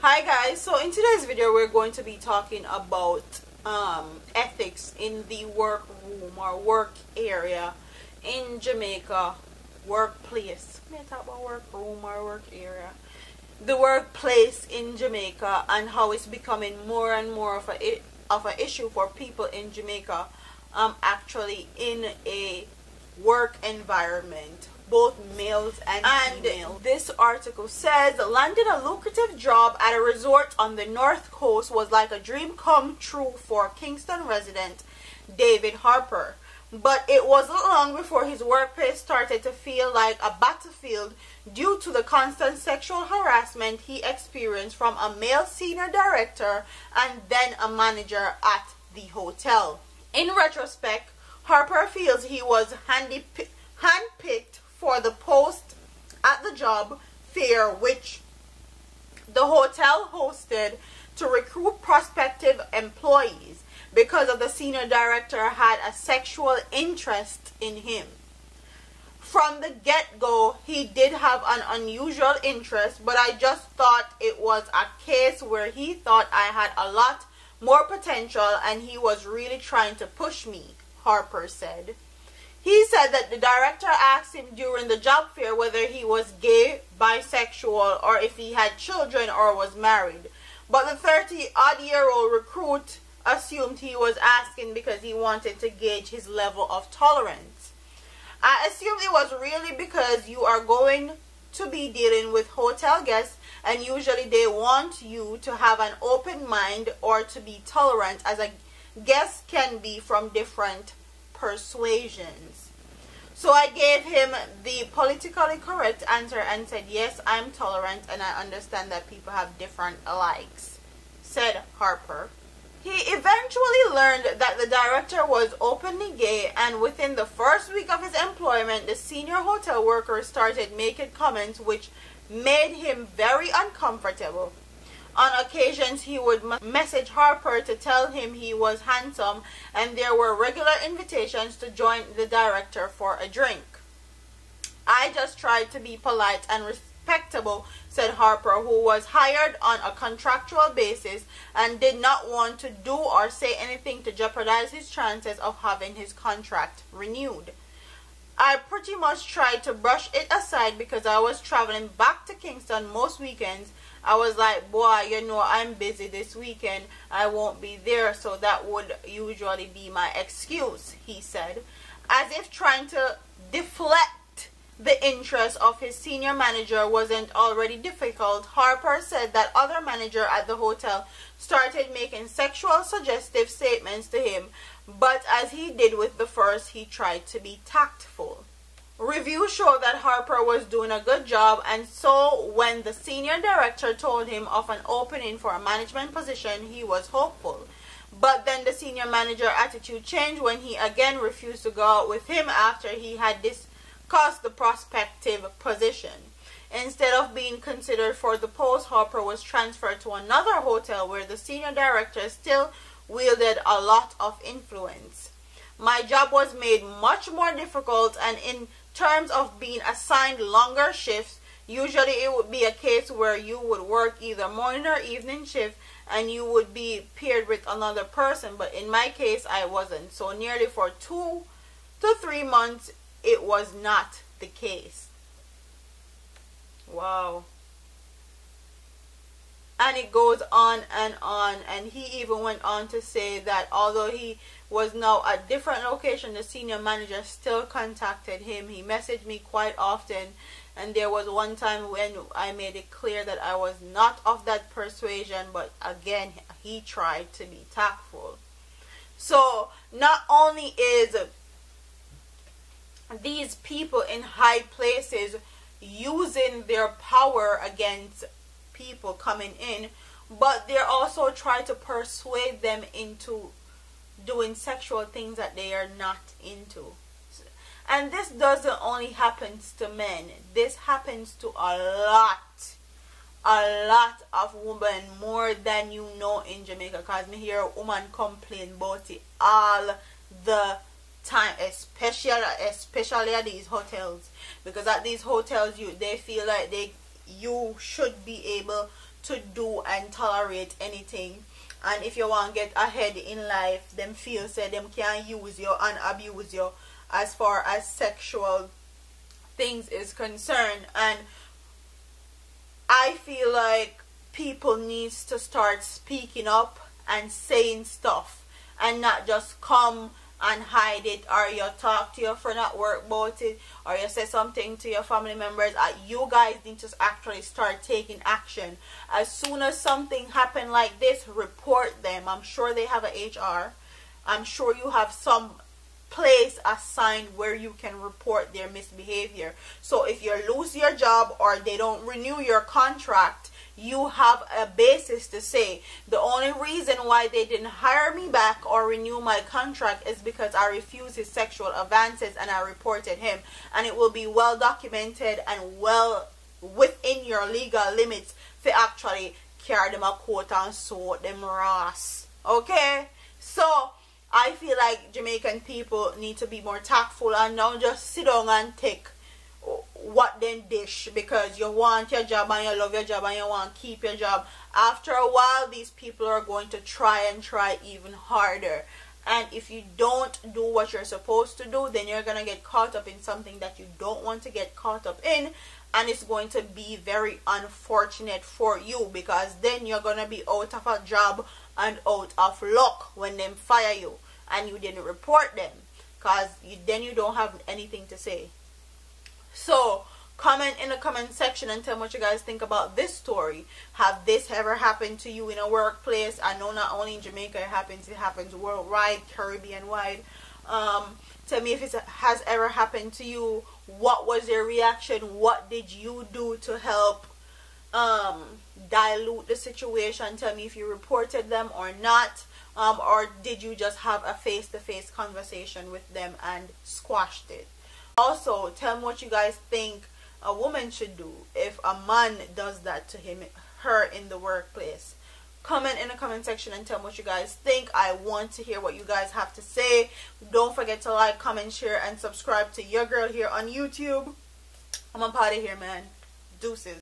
Hi guys, so in today's video we're going to be talking about ethics in the workroom or work area in Jamaica. Workplace. May I talk about workroom or work area? The workplace in Jamaica and how it's becoming more and more of an issue for people in Jamaica actually in a work environment, both males and females. This article says landing a lucrative job at a resort on the North Coast was like a dream come true for Kingston resident David Harper. But it wasn't long before his workplace started to feel like a battlefield due to the constant sexual harassment he experienced from a male senior director and then a manager at the hotel. In retrospect, Harper feels he was handpicked for the post at the job fair which the hotel hosted to recruit prospective employees because of the senior director had a sexual interest in him. From the get-go, he did have an unusual interest, but I just thought it was a case where he thought I had a lot more potential and he was really trying to push me, Harper said. He said that the director asked him during the job fair whether he was gay, bisexual, or if he had children or was married. But the 30-odd-year-old recruit assumed he was asking because he wanted to gauge his level of tolerance. I assumed it was really because you are going to be dealing with hotel guests and usually they want you to have an open mind or to be tolerant as a guest can be from different persuasions. So I gave him the politically correct answer and said, yes, I'm tolerant and I understand that people have different likes, said Harper. He eventually learned that the director was openly gay, and within the first week of his employment, the senior hotel worker started making comments which made him very uncomfortable. On occasions, he would message Harper to tell him he was handsome, and there were regular invitations to join the director for a drink. I just tried to be polite and respectable, said Harper, who was hired on a contractual basis and did not want to do or say anything to jeopardize his chances of having his contract renewed. I pretty much tried to brush it aside because I was traveling back to Kingston most weekends. I was like, boy, you know, I'm busy this weekend. I won't be there, so that would usually be my excuse, he said. As if trying to deflect the interest of his senior manager wasn't already difficult, Harper said that other manager at the hotel started making sexual suggestive statements to him, but as he did with the first, he tried to be tactful. Reviews show that Harper was doing a good job, and so when the senior director told him of an opening for a management position, he was hopeful. But then the senior manager attitude changed when he again refused to go out with him after he had discussed the prospective position. Instead of being considered for the post, Harper was transferred to another hotel where the senior director still wielded a lot of influence. My job was made much more difficult, and in terms of being assigned longer shifts, usually it would be a case where you would work either morning or evening shift and you would be paired with another person, but in my case I wasn't. So nearly for 2 to 3 months it was not the case. Wow. And it goes on, and he even went on to say that although he was now at different location, the senior manager still contacted him. He messaged me quite often, and there was one time when I made it clear that I was not of that persuasion, but again he tried to be tactful. So not only is these people in high places using their power against people coming in, but they're also trying to persuade them into doing sexual things that they are not into. And this doesn't only happen to men. This happens to a lot of women, more than you know in Jamaica, because me hear a woman complain about it all the time, especially at these hotels, because at these hotels they feel like you should be able to do and tolerate anything. And if you want to get ahead in life, them feel say them can use you and abuse you as far as sexual things is concerned. And I feel like people needs to start speaking up and saying stuff, and not just come and hide it, or you talk to your friend at work about it, or you say something to your family members. You guys need to actually start taking action. As soon as something happen like this, report them. I'm sure they have a HR. I'm sure you have some place assigned where you can report their misbehavior. So if you lose your job or they don't renew your contract, you have a basis to say the only reason why they didn't hire me back or renew my contract is because I refused his sexual advances and I reported him. And it will be well documented and well within your legal limits to actually carry them a court and sue them Ross. Okay? So I feel like Jamaican people need to be more tactful and not just sit down and take what then dish because you want your job and you love your job and you want to keep your job. After a while, these people are going to try even harder. And if you don't do what you're supposed to do, then you're going to get caught up in something that you don't want to get caught up in. And it's going to be very unfortunate for you, because then you're going to be out of a job and out of luck when they fire you and you didn't report them, because then you don't have anything to say. So comment in the comment section and tell me what you guys think about this story. Have this ever happened to you in a workplace? I know not only in Jamaica it happens worldwide, Caribbean wide. Tell me if it has ever happened to you. What was your reaction? What did you do to help dilute the situation? Tell me if you reported them or not, or did you just have a face-to-face conversation with them and squashed it? Also, tell me what you guys think a woman should do if a man does that to her in the workplace. Comment in the comment section and tell me what you guys think. I want to hear what you guys have to say. Don't forget to like, comment, share, and subscribe to your girl here on YouTube. I'm a party here, man. Deuces.